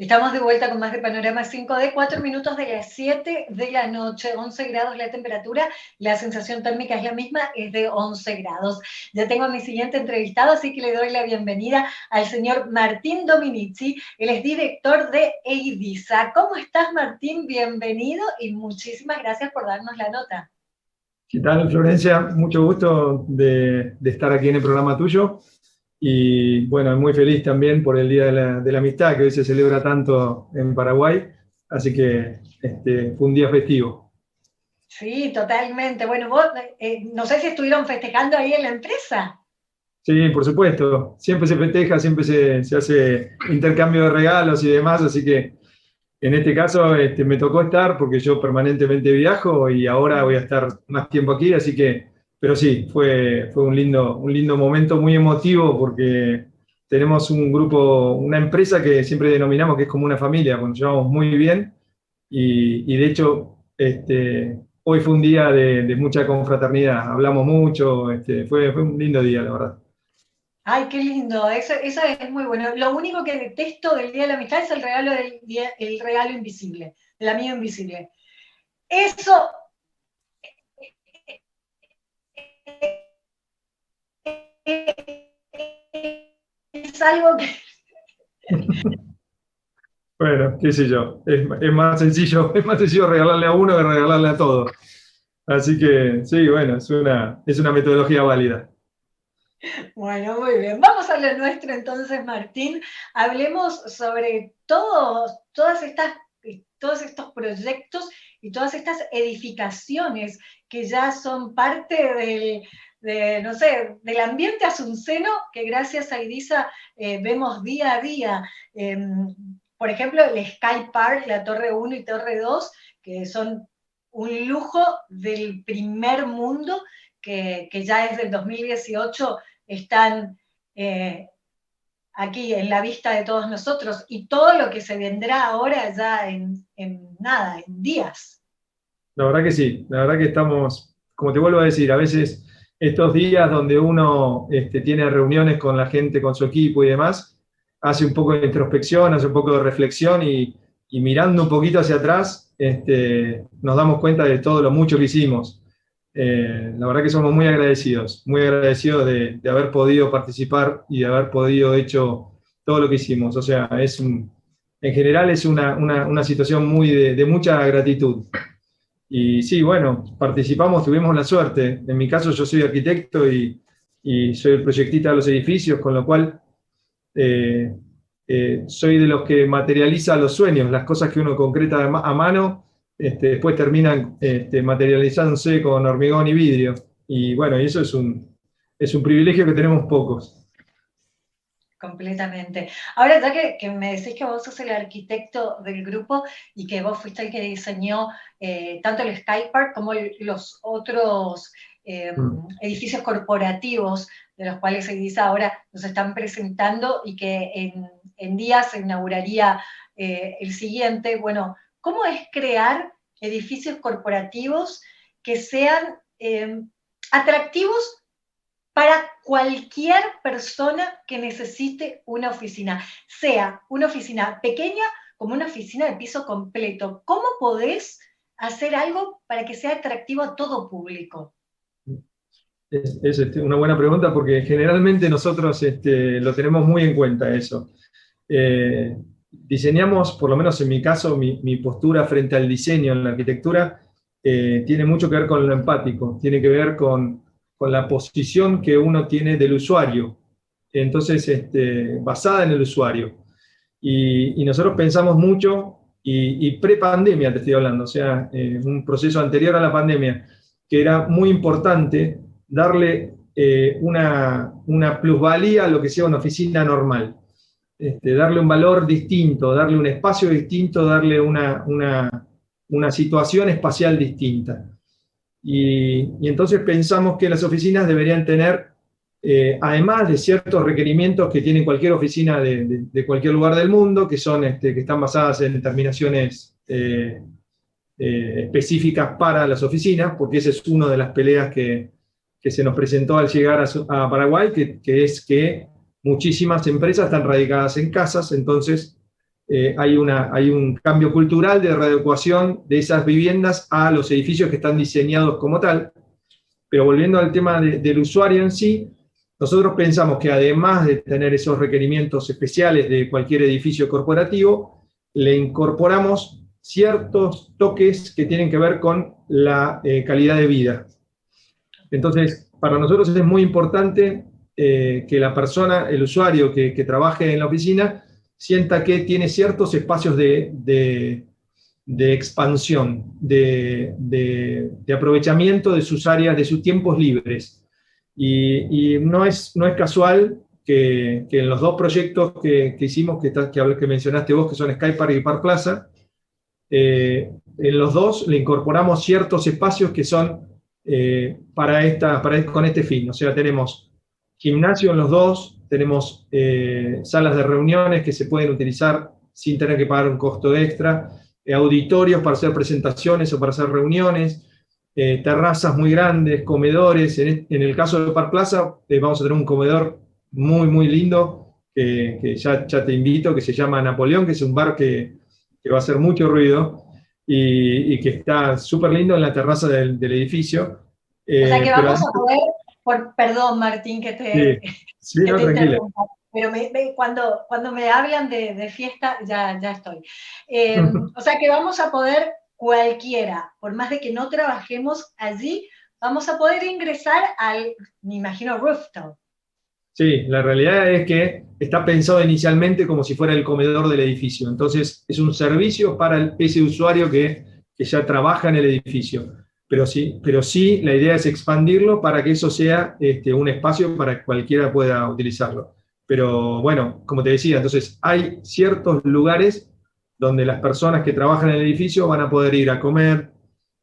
Estamos de vuelta con más de Panorama 5D, 4 minutos de las 7 de la noche, 11 grados la temperatura, la sensación térmica es la misma, es de 11 grados. Ya tengo a mi siguiente entrevistado, así que le doy la bienvenida al señor Martín Dominici, él es director de EIDISA. ¿Cómo estás, Martín? Bienvenido y muchísimas gracias por darnos la nota. ¿Qué tal, Florencia? Mucho gusto de estar aquí en el programa tuyo. Y bueno, muy feliz también por el Día de la Amistad, que hoy se celebra tanto en Paraguay. Así que fue un día festivo. Sí, totalmente. Bueno, vos, no sé si estuvieron festejando ahí en la empresa. Sí, por supuesto. Siempre se festeja, siempre se hace intercambio de regalos y demás. Así que en este caso me tocó estar porque yo permanentemente viajo y ahora voy a estar más tiempo aquí. Así que, pero sí, fue un lindo momento, muy emotivo porque tenemos un grupo, una empresa que siempre denominamos que es como una familia, nos llevamos muy bien y de hecho hoy fue un día de mucha confraternidad, hablamos mucho, fue un lindo día, la verdad. Ay, qué lindo, eso es muy bueno. Lo único que detesto del Día de la Amistad es el regalo el regalo invisible, el amigo invisible. Eso es algo que... Bueno, qué sé yo, es más sencillo regalarle a uno que regalarle a todos. Así que sí, bueno, es una metodología válida. Bueno, muy bien. Vamos a lo nuestro entonces, Martín. Hablemos sobre todos estos proyectos y todas estas edificaciones que ya son parte no sé, del ambiente asunceno que gracias a IDISA vemos día a día. Por ejemplo, el Sky Park, la Torre 1 y Torre 2, que son un lujo del primer mundo, que ya desde el 2018 están aquí en la vista de todos nosotros y todo lo que se vendrá ahora ya en nada, en días. La verdad que sí, la verdad que estamos, como te vuelvo a decir, a veces estos días donde uno tiene reuniones con la gente, con su equipo y demás, hace un poco de introspección, hace un poco de reflexión y mirando un poquito hacia atrás, nos damos cuenta de todo lo mucho que hicimos. La verdad que somos muy agradecidos de haber podido participar y de haber podido hecho todo lo que hicimos. O sea, en general es una situación muy de mucha gratitud. Y sí, bueno, participamos, tuvimos la suerte. En mi caso yo soy arquitecto y soy el proyectista de los edificios, con lo cual soy de los que materializa los sueños, las cosas que uno concreta a mano, después terminan materializándose con hormigón y vidrio. Y bueno, y eso es un privilegio que tenemos pocos. Completamente. Ahora, ya que me decís que vos sos el arquitecto del grupo y que vos fuiste el que diseñó tanto el Sky Park como los otros edificios corporativos de los cuales Edisa ahora nos están presentando y que en días se inauguraría el siguiente. Bueno, ¿cómo es crear edificios corporativos que sean atractivos para cualquier persona que necesite una oficina, sea una oficina pequeña como una oficina de piso completo? ¿Cómo podés hacer algo para que sea atractivo a todo público? Es una buena pregunta porque generalmente nosotros lo tenemos muy en cuenta eso. Diseñamos, por lo menos en mi caso, mi postura frente al diseño en la arquitectura tiene mucho que ver con lo empático, tiene que ver con la posición que uno tiene del usuario, entonces basada en el usuario. Y nosotros pensamos mucho, y pre-pandemia te estoy hablando, o sea, un proceso anterior a la pandemia, que era muy importante darle una plusvalía a lo que sea una oficina normal. Darle un valor distinto, darle un espacio distinto, darle una situación espacial distinta. Y entonces pensamos que las oficinas deberían tener, además de ciertos requerimientos que tiene cualquier oficina de cualquier lugar del mundo, que que están basadas en determinaciones específicas para las oficinas, porque esa es una de las peleas que se nos presentó al llegar a Paraguay, que es que muchísimas empresas están radicadas en casas, entonces hay un cambio cultural de readecuación de esas viviendas a los edificios que están diseñados como tal. Pero volviendo al tema del usuario en sí, nosotros pensamos que además de tener esos requerimientos especiales de cualquier edificio corporativo, le incorporamos ciertos toques que tienen que ver con la calidad de vida. Entonces, para nosotros es muy importante que la persona, el usuario que trabaje en la oficina, sienta que tiene ciertos espacios de expansión, de aprovechamiento de sus áreas, de sus tiempos libres. Y no es casual que en los dos proyectos que hicimos, que mencionaste vos, que son Skypark y Park Plaza, en los dos le incorporamos ciertos espacios que son con este fin. O sea, tenemos gimnasio en los dos, tenemos salas de reuniones que se pueden utilizar sin tener que pagar un costo extra, auditorios para hacer presentaciones o para hacer reuniones, terrazas muy grandes, comedores. En el caso de Park Plaza vamos a tener un comedor muy, muy lindo, que ya te invito, que se llama Napoleón, que es un bar que va a hacer mucho ruido y que está súper lindo en la terraza del edificio. O sea que vamos a poder, perdón Martín que te, sí, no, te tranquila. interrumpa, pero cuando me hablan de fiesta ya estoy. O sea que vamos a poder cualquiera, por más de que no trabajemos allí, vamos a poder ingresar al, me imagino, rooftop. Sí, la realidad es que está pensado inicialmente como si fuera el comedor del edificio. Entonces, es un servicio para ese usuario que ya trabaja en el edificio. Pero sí, la idea es expandirlo para que eso sea un espacio para que cualquiera pueda utilizarlo. Pero bueno, como te decía, entonces hay ciertos lugares donde las personas que trabajan en el edificio van a poder ir a comer,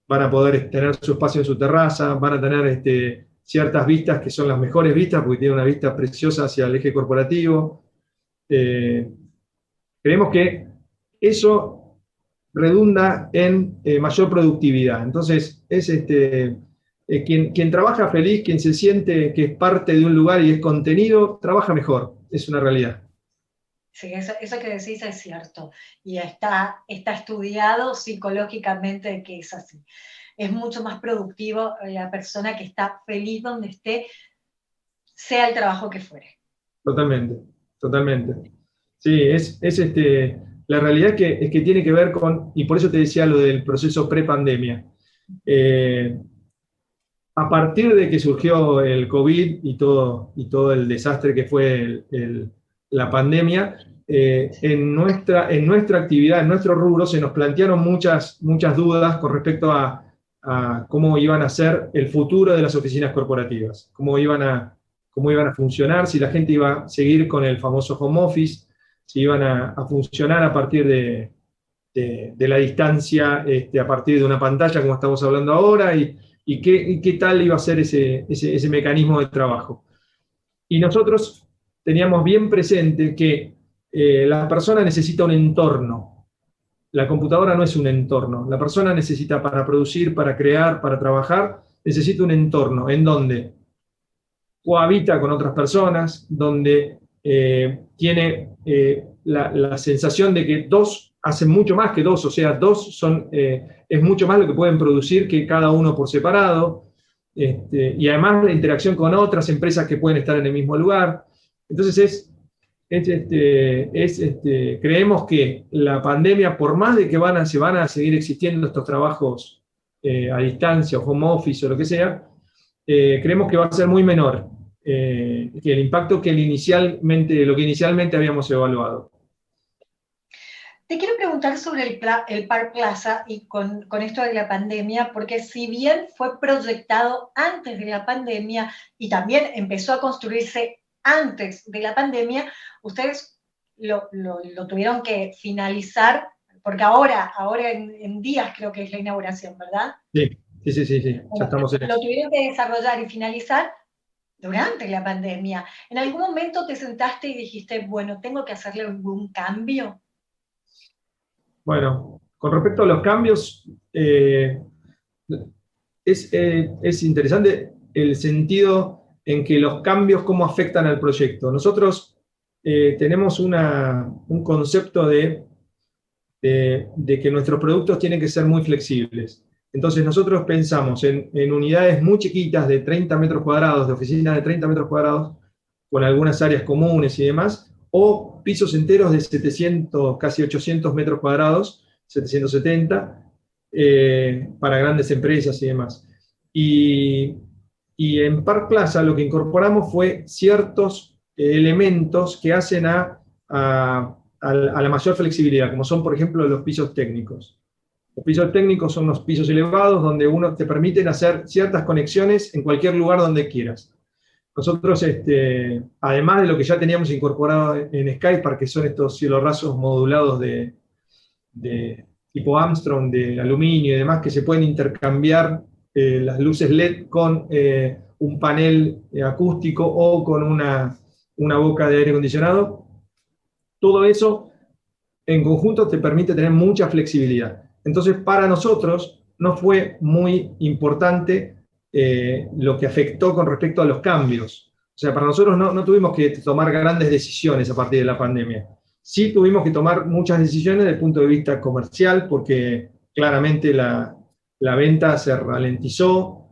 van a poder tener su espacio en su terraza, van a tener ciertas vistas que son las mejores vistas, porque tiene una vista preciosa hacia el eje corporativo. Creemos que eso redunda en mayor productividad. Entonces, es quien trabaja feliz, quien se siente que es parte de un lugar y es contenido, trabaja mejor. Es una realidad. Sí, eso que decís es cierto. Y está estudiado psicológicamente que es así. Es mucho más productivo la persona que está feliz donde esté, sea el trabajo que fuere. Totalmente, totalmente. Sí, la realidad es que tiene que ver con, y por eso te decía lo del proceso pre-pandemia. A partir de que surgió el COVID y todo el desastre que fue la pandemia, en nuestra actividad, en nuestro rubro, se nos plantearon muchas dudas con respecto a cómo iban a ser el futuro de las oficinas corporativas, cómo iban a funcionar, si la gente iba a seguir con el famoso home office, si iban a funcionar a partir de la distancia, a partir de una pantalla, como estamos hablando ahora, y qué tal iba a ser ese mecanismo de trabajo. Y nosotros teníamos bien presente que la persona necesita un entorno. La computadora no es un entorno. La persona necesita, para producir, para crear, para trabajar, necesita un entorno en donde cohabita con otras personas, donde tiene la sensación de que dos hacen mucho más que dos, o sea, es mucho más lo que pueden producir que cada uno por separado, y además la interacción con otras empresas que pueden estar en el mismo lugar. Entonces creemos que la pandemia, por más de que se van a seguir existiendo estos trabajos a distancia, o home office o lo que sea, creemos que va a ser muy menor que el impacto lo que inicialmente habíamos evaluado. Te quiero preguntar sobre el Park Plaza y con esto de la pandemia, porque si bien fue proyectado antes de la pandemia y también empezó a construirse antes de la pandemia, ustedes lo tuvieron que finalizar, porque ahora en días creo que es la inauguración, ¿verdad? Sí. Ya estamos en eso. Lo tuvieron que desarrollar y finalizar durante la pandemia. ¿En algún momento te sentaste y dijiste, bueno, tengo que hacerle algún cambio? Bueno, con respecto a los cambios, es interesante el sentido en que los cambios cómo afectan al proyecto. Nosotros tenemos un concepto de de que nuestros productos tienen que ser muy flexibles. Entonces nosotros pensamos en unidades muy chiquitas de 30 metros cuadrados, de oficinas de 30 metros cuadrados, con algunas áreas comunes y demás, o pisos enteros de 700, casi 800 metros cuadrados, 770, para grandes empresas y demás. Y en Park Plaza lo que incorporamos fue ciertos elementos que hacen a la mayor flexibilidad, como son, por ejemplo, los pisos técnicos. Los pisos técnicos son los pisos elevados donde te permiten hacer ciertas conexiones en cualquier lugar donde quieras. Nosotros, además de lo que ya teníamos incorporado en Skypark, que son estos cielorrasos modulados de tipo Armstrong, de aluminio y demás, que se pueden intercambiar las luces LED con un panel acústico o con una boca de aire acondicionado, todo eso en conjunto te permite tener mucha flexibilidad. Entonces, para nosotros no fue muy importante lo que afectó con respecto a los cambios. O sea, para nosotros no tuvimos que tomar grandes decisiones a partir de la pandemia. Sí tuvimos que tomar muchas decisiones desde el punto de vista comercial, porque claramente la venta se ralentizó,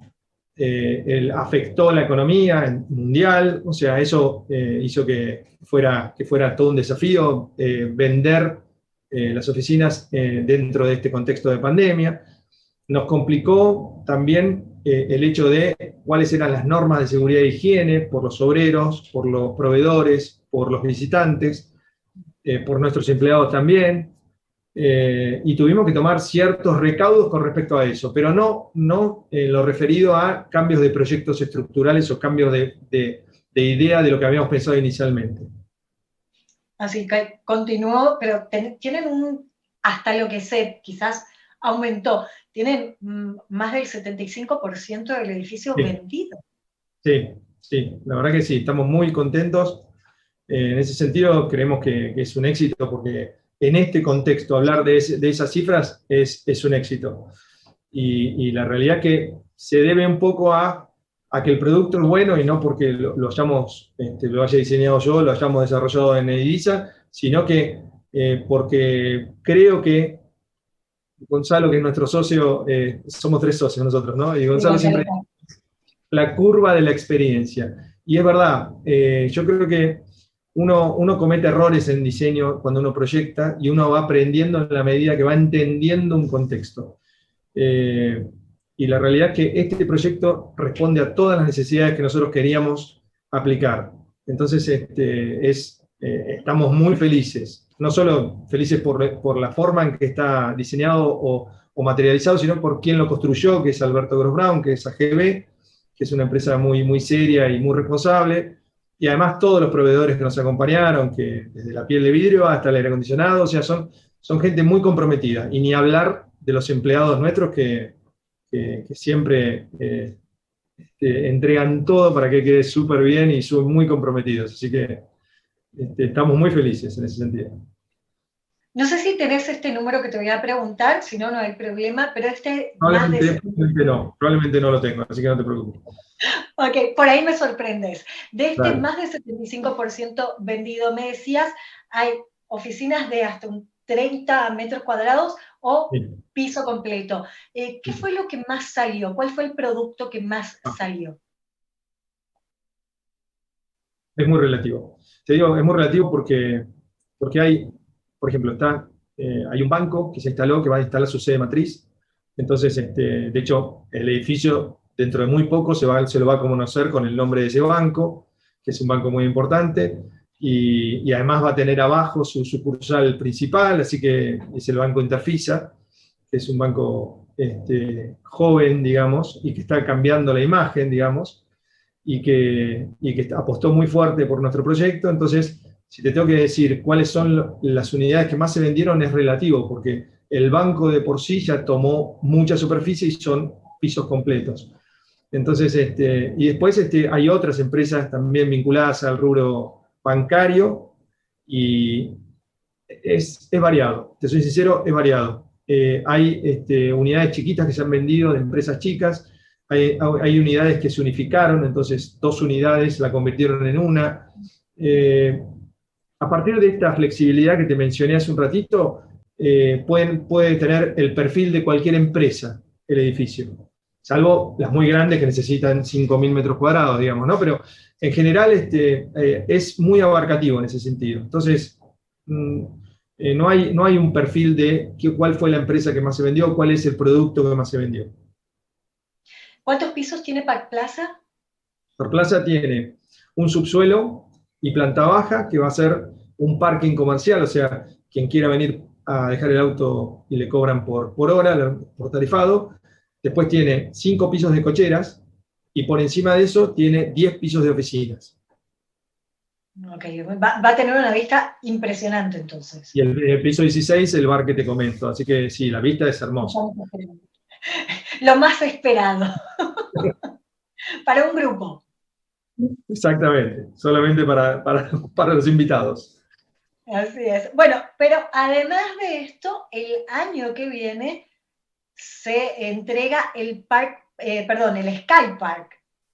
afectó la economía mundial, o sea, eso hizo que fuera todo un desafío vender las oficinas dentro de este contexto de pandemia. Nos complicó también el hecho de cuáles eran las normas de seguridad e higiene por los obreros, por los proveedores, por los visitantes, por nuestros empleados también. Y tuvimos que tomar ciertos recaudos con respecto a eso, pero no lo referido a cambios de proyectos estructurales o cambios de idea de lo que habíamos pensado inicialmente. Así que continuó, pero tienen hasta lo que sé, quizás aumentó, tienen más del 75% del edificio vendido. Sí, la verdad que sí, estamos muy contentos. En ese sentido creemos que es un éxito porque en este contexto hablar de esas cifras es un éxito. Y la realidad es que se debe un poco a que el producto es bueno y no porque lo haya diseñado yo, lo hayamos desarrollado en Edisa, sino que porque creo que Gonzalo, que es nuestro socio, somos 3 socios nosotros, ¿no? Y Gonzalo siempre la curva de la experiencia. Y es verdad, yo creo que uno comete errores en diseño cuando uno proyecta y uno va aprendiendo en la medida que va entendiendo un contexto. Y la realidad es que este proyecto responde a todas las necesidades que nosotros queríamos aplicar. Entonces, estamos muy felices. No solo felices por la forma en que está diseñado o materializado, sino por quien lo construyó, que es Alberto Gross-Brown, que es AGB, que es una empresa muy, muy seria y muy responsable. Y además todos los proveedores que nos acompañaron, que desde la piel de vidrio hasta el aire acondicionado, o sea, son gente muy comprometida. Y ni hablar de los empleados nuestros que siempre entregan todo para que quede súper bien y son muy comprometidos. Así que estamos muy felices en ese sentido. No sé si tenés este número que te voy a preguntar, si no, no hay problema, pero probablemente no lo tengo, así que no te preocupes. Ok, por ahí me sorprendes. De más del 75% vendido, me decías, hay oficinas de hasta 30 metros cuadrados o piso completo. ¿Qué fue lo que más salió? ¿Cuál fue el producto que más salió? Es muy relativo. Te digo, es muy relativo porque hay, por ejemplo, hay un banco que se instaló, que va a instalar su sede matriz. Entonces, de hecho, el edificio dentro de muy poco se lo va a conocer con el nombre de ese banco, que es un banco muy importante, y además va a tener abajo su sucursal principal, así que es el Banco Interfisa, que es un banco joven, digamos, y que está cambiando la imagen, digamos, y que apostó muy fuerte por nuestro proyecto. Entonces, si te tengo que decir cuáles son las unidades que más se vendieron, es relativo, porque el banco de por sí ya tomó mucha superficie y son pisos completos. Entonces, y después hay otras empresas también vinculadas al rubro bancario y es variado, te soy sincero, es variado. Hay unidades chiquitas que se han vendido de empresas chicas, hay unidades que se unificaron, entonces 2 unidades la convirtieron en una. A partir de esta flexibilidad que te mencioné hace un ratito, puede tener el perfil de cualquier empresa, el edificio, salvo las muy grandes que necesitan 5.000 metros cuadrados, digamos, ¿no? Pero en general es muy abarcativo en ese sentido. Entonces, no hay un perfil de cuál fue la empresa que más se vendió, cuál es el producto que más se vendió. ¿Cuántos pisos tiene Park Plaza? Park Plaza tiene un subsuelo y planta baja, que va a ser un parking comercial, o sea, quien quiera venir a dejar el auto y le cobran por hora, por tarifado. Después tiene 5 pisos de cocheras y por encima de eso tiene 10 pisos de oficinas. Ok, va a tener una vista impresionante entonces. Y el piso 16, el bar que te comento. Así que sí, la vista es hermosa. Lo más esperado para un grupo. Exactamente, solamente para los invitados. Así es. Bueno, pero además de esto, el año que viene se entrega el el Sky Park,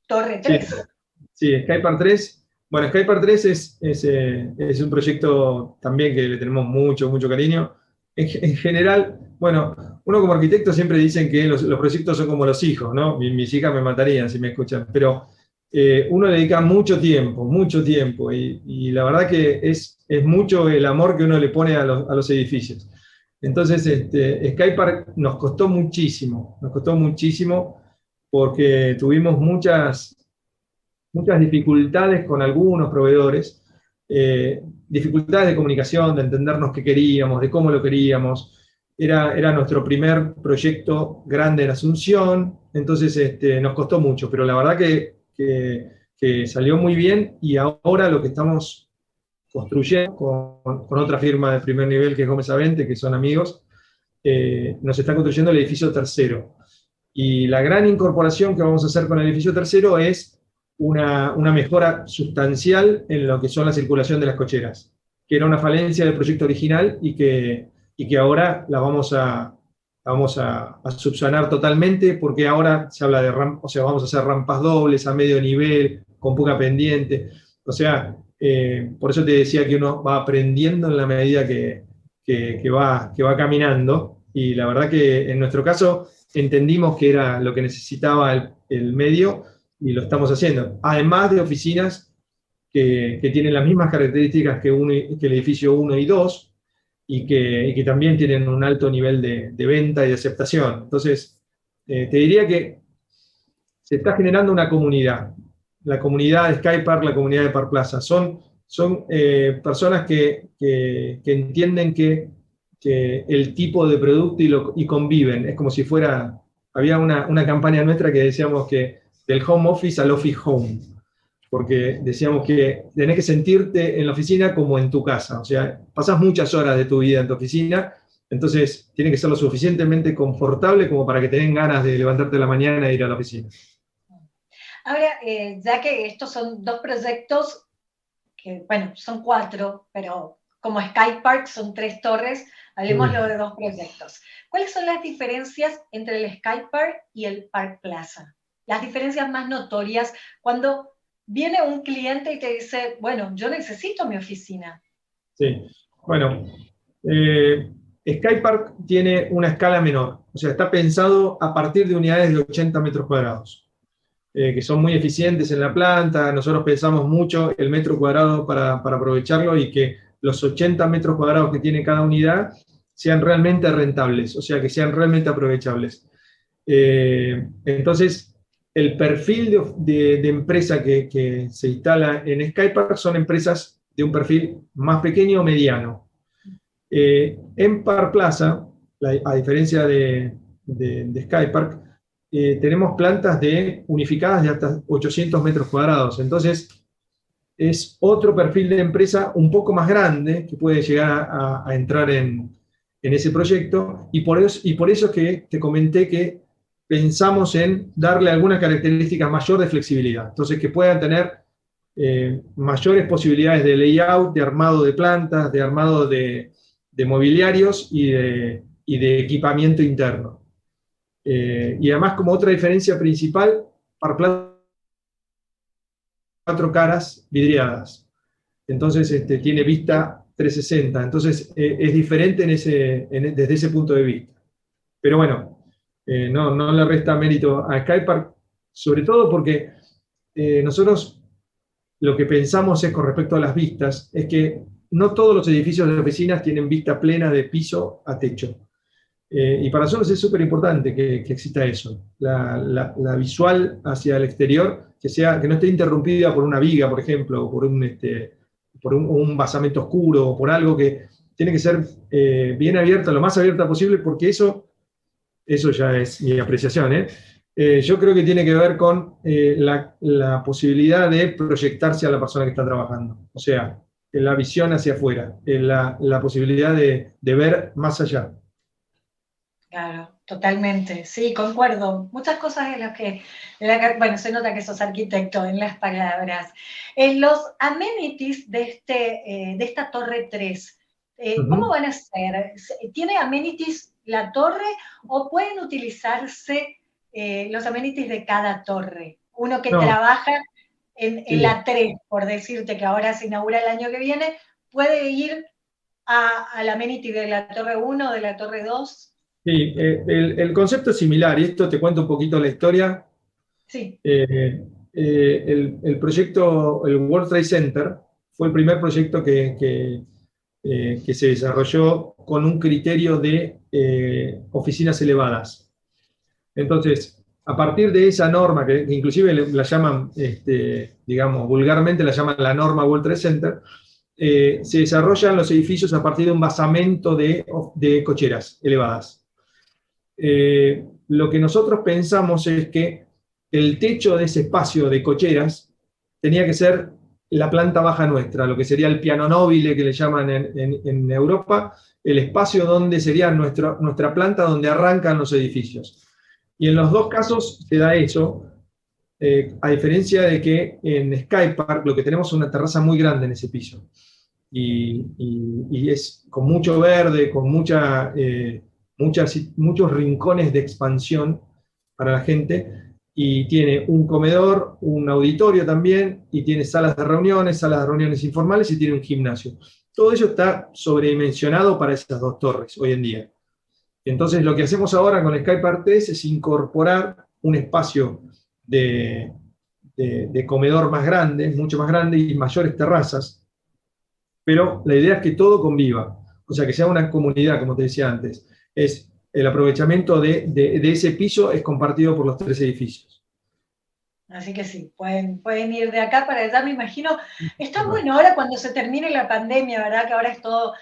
Torre 3. Sí, Sky Park 3. Bueno, Sky Park 3 es un proyecto también que le tenemos mucho, mucho cariño. En general, bueno, uno como arquitecto siempre dicen que los proyectos son como los hijos, ¿no? Mis hijas me matarían si me escuchan, pero uno dedica mucho tiempo, y la verdad que es mucho el amor que uno le pone a los edificios. Entonces, Sky Park nos costó muchísimo porque tuvimos muchas dificultades con algunos proveedores, dificultades de comunicación, de entendernos qué queríamos, de cómo lo queríamos. Era nuestro primer proyecto grande en Asunción, entonces nos costó mucho, pero la verdad que salió muy bien, y ahora lo que estamos construyendo con otra firma de primer nivel que es Gómez Avente, que son amigos, nos está construyendo el edificio tercero. Y la gran incorporación que vamos a hacer con el edificio tercero es una mejora sustancial en lo que son la circulación de las cocheras, que era una falencia del proyecto original y que ahora la vamos a subsanar totalmente, porque ahora se habla de o sea, vamos a hacer rampas dobles a medio nivel, con poca pendiente. O sea, por eso te decía que uno va aprendiendo en la medida que va caminando, y la verdad que en nuestro caso entendimos que era lo que necesitaba el medio, y lo estamos haciendo. Además de oficinas que tienen las mismas características que el edificio 1 y 2, y que también tienen un alto nivel de venta y de aceptación. Entonces, te diría que se está generando una comunidad. La comunidad de Sky Park, la comunidad de Park Plaza. Son personas que entienden que el tipo de producto y conviven. Es como si fuera. Había una campaña nuestra que decíamos que del home office al office home, porque decíamos que tenés que sentirte en la oficina como en tu casa. O sea, pasás muchas horas de tu vida en tu oficina, entonces tiene que ser lo suficientemente confortable como para que te den ganas de levantarte a la mañana e ir a la oficina. Ahora, ya que estos son dos proyectos, que bueno, son 4, pero como Sky Park son 3 torres, hablemoslo de 2 proyectos. ¿Cuáles son las diferencias entre el Sky Park y el Park Plaza? Las diferencias más notorias cuando viene un cliente y te dice, bueno, yo necesito mi oficina. Sí, bueno, Sky Park tiene una escala menor, o sea, está pensado a partir de unidades de 80 metros cuadrados, que son muy eficientes en la planta. Nosotros pensamos mucho el metro cuadrado para aprovecharlo, y que los 80 metros cuadrados que tiene cada unidad sean realmente rentables, o sea, que sean realmente aprovechables. Entonces, el perfil de empresa que se instala en Sky Park son empresas de un perfil más pequeño o mediano. En Park Plaza, a diferencia de Sky Park, tenemos plantas unificadas de hasta 800 metros cuadrados. Entonces, es otro perfil de empresa un poco más grande que puede llegar a entrar en ese proyecto, y por eso es que te comenté que pensamos en darle algunas características mayor de flexibilidad. Entonces, que puedan tener mayores posibilidades de layout, de armado de plantas, de armado de mobiliarios y de equipamiento interno. Y además, como otra diferencia principal, Park Plaza 4 caras vidriadas. Entonces tiene vista 360. Entonces, es diferente desde ese punto de vista. Pero bueno, no le resta mérito a Skypark, sobre todo porque nosotros lo que pensamos es con respecto a las vistas, es que no todos los edificios de oficinas tienen vista plena de piso a techo. Y para nosotros es súper importante que exista eso, la visual hacia el exterior, que no esté interrumpida por una viga, por ejemplo, o por un basamento oscuro, o por algo que tiene que ser bien abierta, lo más abierta posible, porque eso ya es mi apreciación, yo creo que tiene que ver con la posibilidad de proyectarse a la persona que está trabajando. O sea, la visión hacia afuera, la posibilidad de ver más allá. Claro, totalmente, sí, concuerdo. Muchas cosas en las que, bueno, se nota que sos arquitecto en las palabras. Los amenities de esta Torre 3, ¿cómo van a ser? ¿Tiene amenities la torre o pueden utilizarse los amenities de cada torre? Uno que trabaja en la 3, por decirte que ahora se inaugura el año que viene, puede ir al amenity de la Torre 1, de la Torre 2. Sí, el concepto es similar, y esto te cuento un poquito la historia. Sí. El proyecto, el World Trade Center, fue el primer proyecto que se desarrolló con un criterio de oficinas elevadas. Entonces, a partir de esa norma, que inclusive la llaman, digamos, vulgarmente la llaman la norma World Trade Center, se desarrollan los edificios a partir de un basamento de cocheras elevadas. Lo que nosotros pensamos es que el techo de ese espacio de cocheras tenía que ser la planta baja nuestra, lo que sería el piano nobile que le llaman en Europa, el espacio donde sería nuestra planta donde arrancan los edificios. Y en los dos casos se da eso, a diferencia de que en Skypark lo que tenemos es una terraza muy grande en ese piso. Y es con mucho verde, con muchos rincones de expansión para la gente, y tiene un comedor, un auditorio también, y tiene salas de reuniones informales, y tiene un gimnasio. Todo ello está sobredimensionado para esas dos torres hoy en día. Entonces lo que hacemos ahora con Skypark 3 es incorporar un espacio de comedor más grande, mucho más grande, y mayores terrazas, pero la idea es que todo conviva, o sea, que sea una comunidad, como te decía antes. El aprovechamiento de ese piso es compartido por los 3 edificios. Así que sí, pueden ir de acá para allá, me imagino. Está bueno ahora cuando se termine la pandemia, ¿verdad? Que ahora es todo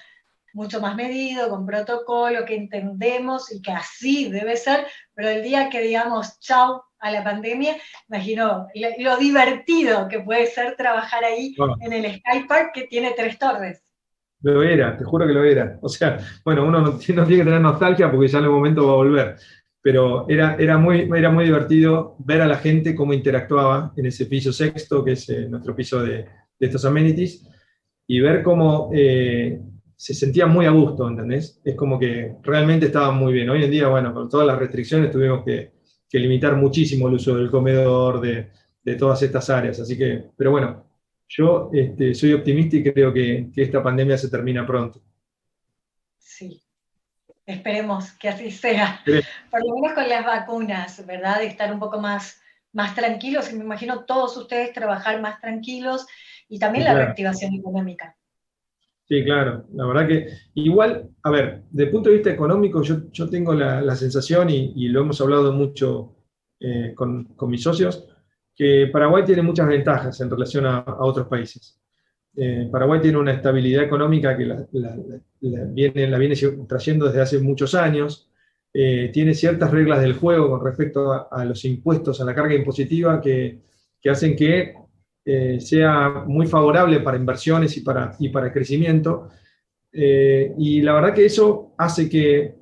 mucho más medido, con protocolo, que entendemos y que así debe ser, pero el día que digamos chau a la pandemia, imagino lo divertido que puede ser trabajar ahí en el Skypark, que tiene 3 torres. Lo era, te juro que lo era. O sea, bueno, uno no tiene que tener nostalgia porque ya en algún momento va a volver. Pero era muy divertido ver a la gente cómo interactuaba en ese piso sexto, que es nuestro piso de estos amenities, y ver cómo se sentían muy a gusto, ¿entendés? Es como que realmente estaban muy bien. Hoy en día, bueno, con todas las restricciones tuvimos que limitar muchísimo el uso del comedor, de todas estas áreas. Así que, pero bueno, yo soy optimista y creo que esta pandemia se termina pronto. Sí, esperemos que así sea. Por lo menos con las vacunas, ¿verdad? De estar un poco más tranquilos, y me imagino todos ustedes trabajar más tranquilos, y también la reactivación económica. Sí, claro. La verdad que igual, a ver, desde el punto de vista económico, yo tengo la sensación, y lo hemos hablado mucho con mis socios, que Paraguay tiene muchas ventajas en relación a otros países. Paraguay tiene una estabilidad económica que la viene trayendo desde hace muchos años. Tiene ciertas reglas del juego con respecto a los impuestos, a la carga impositiva, que hacen que sea muy favorable para inversiones y para crecimiento. Y la verdad que eso hace que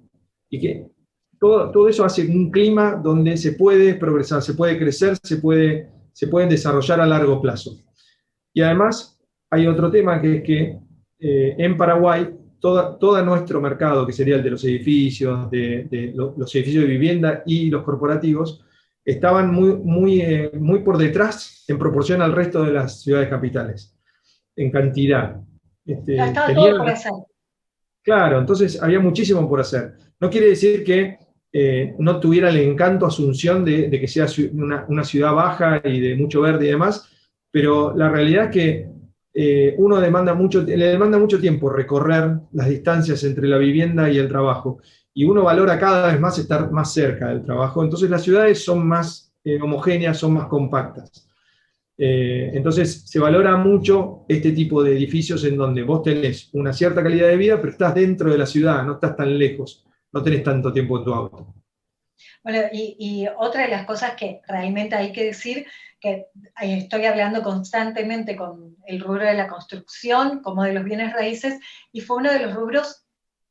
todo eso hace un clima donde se puede progresar, se puede crecer, se pueden desarrollar a largo plazo. Y además hay otro tema, que es que en Paraguay todo nuestro mercado, que sería el de los edificios, los edificios de vivienda y los corporativos, estaban muy por detrás en proporción al resto de las ciudades capitales, en cantidad. Estaba tenía. todo por hacer. Claro, entonces había muchísimo por hacer. No quiere decir que no tuviera el encanto Asunción de que sea una ciudad baja y de mucho verde y demás, pero la realidad es que uno le demanda mucho tiempo recorrer las distancias entre la vivienda y el trabajo, y uno valora cada vez más estar más cerca del trabajo. Entonces las ciudades son más homogéneas, son más compactas. Entonces se valora mucho este tipo de edificios en donde vos tenés una cierta calidad de vida, pero estás dentro de la ciudad, no estás tan lejos, no tenés tanto tiempo en tu auto. Bueno, y otra de las cosas que realmente hay que decir, que estoy hablando constantemente con el rubro de la construcción, como de los bienes raíces, y fue uno de los rubros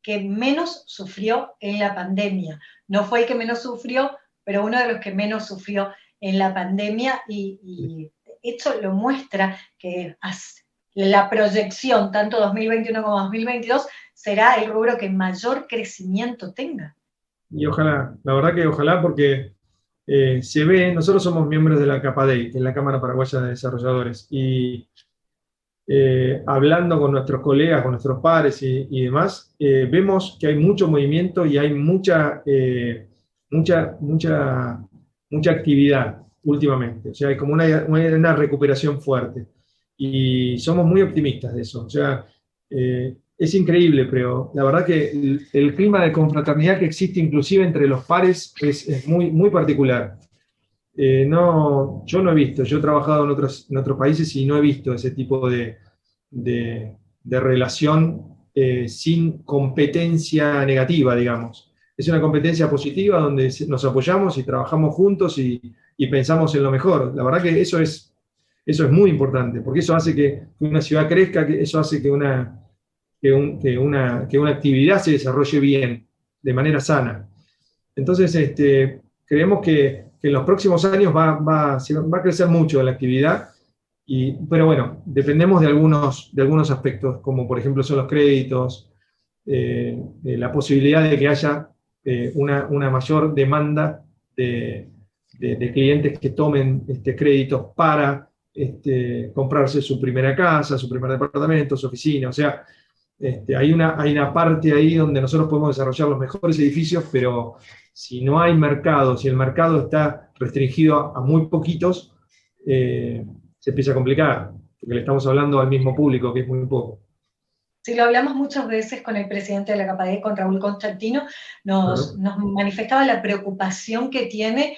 que menos sufrió en la pandemia. No fue el que menos sufrió, pero uno de los que menos sufrió en la pandemia, y esto lo muestra que la proyección, tanto 2021 como 2022, será el rubro que mayor crecimiento tenga. Y ojalá, la verdad que ojalá, porque se ve, nosotros somos miembros de la CAPADEI, que es la Cámara Paraguaya de Desarrolladores, y hablando con nuestros colegas, con nuestros pares y demás, vemos que hay mucho movimiento y hay mucha, mucha, mucha actividad últimamente. O sea, hay como una recuperación fuerte. Y somos muy optimistas de eso. O sea, es increíble, pero la verdad que el clima de confraternidad que existe inclusive entre los pares es muy, muy particular. No, yo no he visto, yo he trabajado en otros países y no he visto ese tipo de relación sin competencia negativa, digamos. Es una competencia positiva donde nos apoyamos y trabajamos juntos y pensamos en lo mejor. La verdad que eso es muy importante, porque eso hace que una ciudad crezca, que eso hace que una actividad se desarrolle bien, de manera sana. Entonces, creemos que en los próximos años va a crecer mucho la actividad, pero bueno, dependemos de algunos aspectos, como por ejemplo son los créditos, la posibilidad de que haya una mayor demanda de clientes que tomen créditos para comprarse su primera casa, su primer departamento, su oficina. O sea, hay una parte ahí donde nosotros podemos desarrollar los mejores edificios, pero si no hay mercado, si el mercado está restringido a muy poquitos, se empieza a complicar, porque le estamos hablando al mismo público, que es muy poco. Sí, lo hablamos muchas veces con el presidente de la CAPADE, con Raúl Constantino, nos manifestaba la preocupación que tiene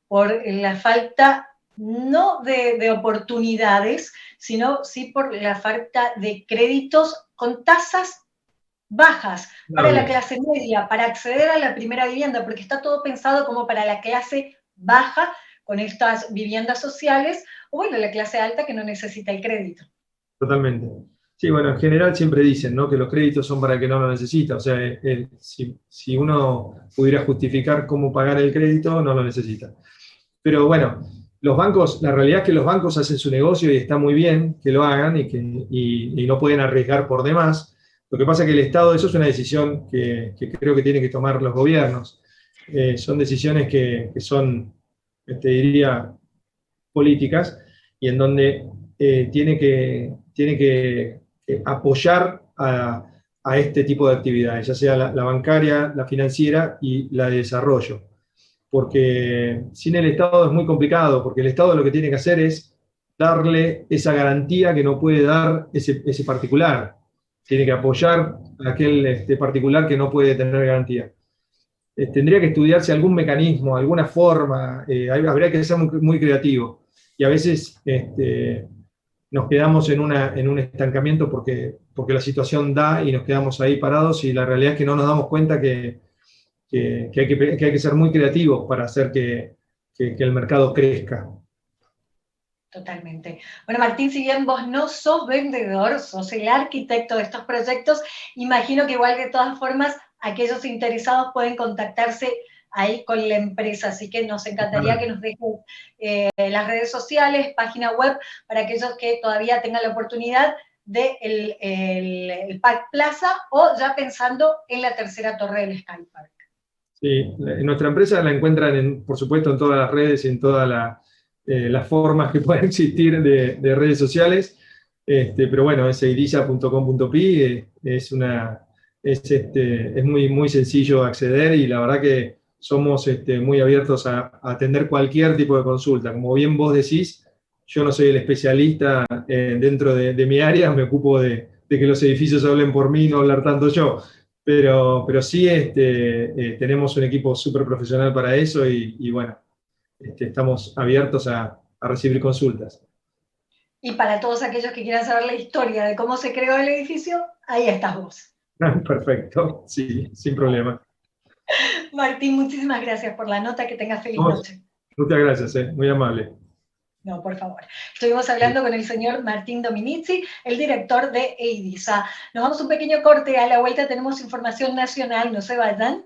por la falta, no de oportunidades, sino sí por la falta de créditos con tasas bajas para la clase media, para acceder a la primera vivienda, porque está todo pensado como para la clase baja, con estas viviendas sociales, o bueno, la clase alta que no necesita el crédito. Totalmente. Sí, bueno, en general siempre dicen, ¿no?, que los créditos son para el que no lo necesita. O sea, si uno pudiera justificar cómo pagar el crédito, no lo necesita. Pero bueno, los bancos, la realidad es que los bancos hacen su negocio y está muy bien que lo hagan y no pueden arriesgar por demás. Lo que pasa es que el Estado, eso es una decisión que creo que tienen que tomar los gobiernos. Son decisiones que son, te diría, políticas, y en donde tiene que apoyar a este tipo de actividades, ya sea la bancaria, la financiera y la de desarrollo. Porque sin el Estado es muy complicado, porque el Estado lo que tiene que hacer es darle esa garantía que no puede dar ese particular. Tiene que apoyar a aquel particular que no puede tener garantía. Tendría que estudiarse algún mecanismo, alguna forma, habría que ser muy, muy creativo. Y a veces nos quedamos en un estancamiento porque la situación da y nos quedamos ahí parados, y la realidad es que no nos damos cuenta que hay que ser muy creativos para hacer que el mercado crezca. Totalmente. Bueno, Martín, si bien vos no sos vendedor, sos el arquitecto de estos proyectos, imagino que igual de todas formas aquellos interesados pueden contactarse ahí con la empresa, así que nos encantaría que nos dejen las redes sociales, página web, para aquellos que todavía tengan la oportunidad de el Park Plaza, o ya pensando en la tercera torre del Sky Park. Sí, nuestra empresa la encuentran, por supuesto, en todas las redes y en todas las formas que puedan existir de redes sociales. Pero bueno, es eidisa.com.pi, es muy, muy sencillo acceder y la verdad que somos muy abiertos a atender cualquier tipo de consulta. Como bien vos decís, yo no soy el especialista dentro de mi área, me ocupo de que los edificios hablen por mí, no hablar tanto yo. Pero sí tenemos un equipo súper profesional para eso y bueno, estamos abiertos a recibir consultas. Y para todos aquellos que quieran saber la historia de cómo se creó el edificio, ahí estás vos. Perfecto, sí, sin problema. Martín, muchísimas gracias por la nota, que tengas feliz Vamos, noche. muchas gracias, muy amable. No, por favor. Estuvimos hablando con el señor Martín Dominici, el director de EIDISA. Nos vamos a un pequeño corte, a la vuelta tenemos información nacional, no se vayan.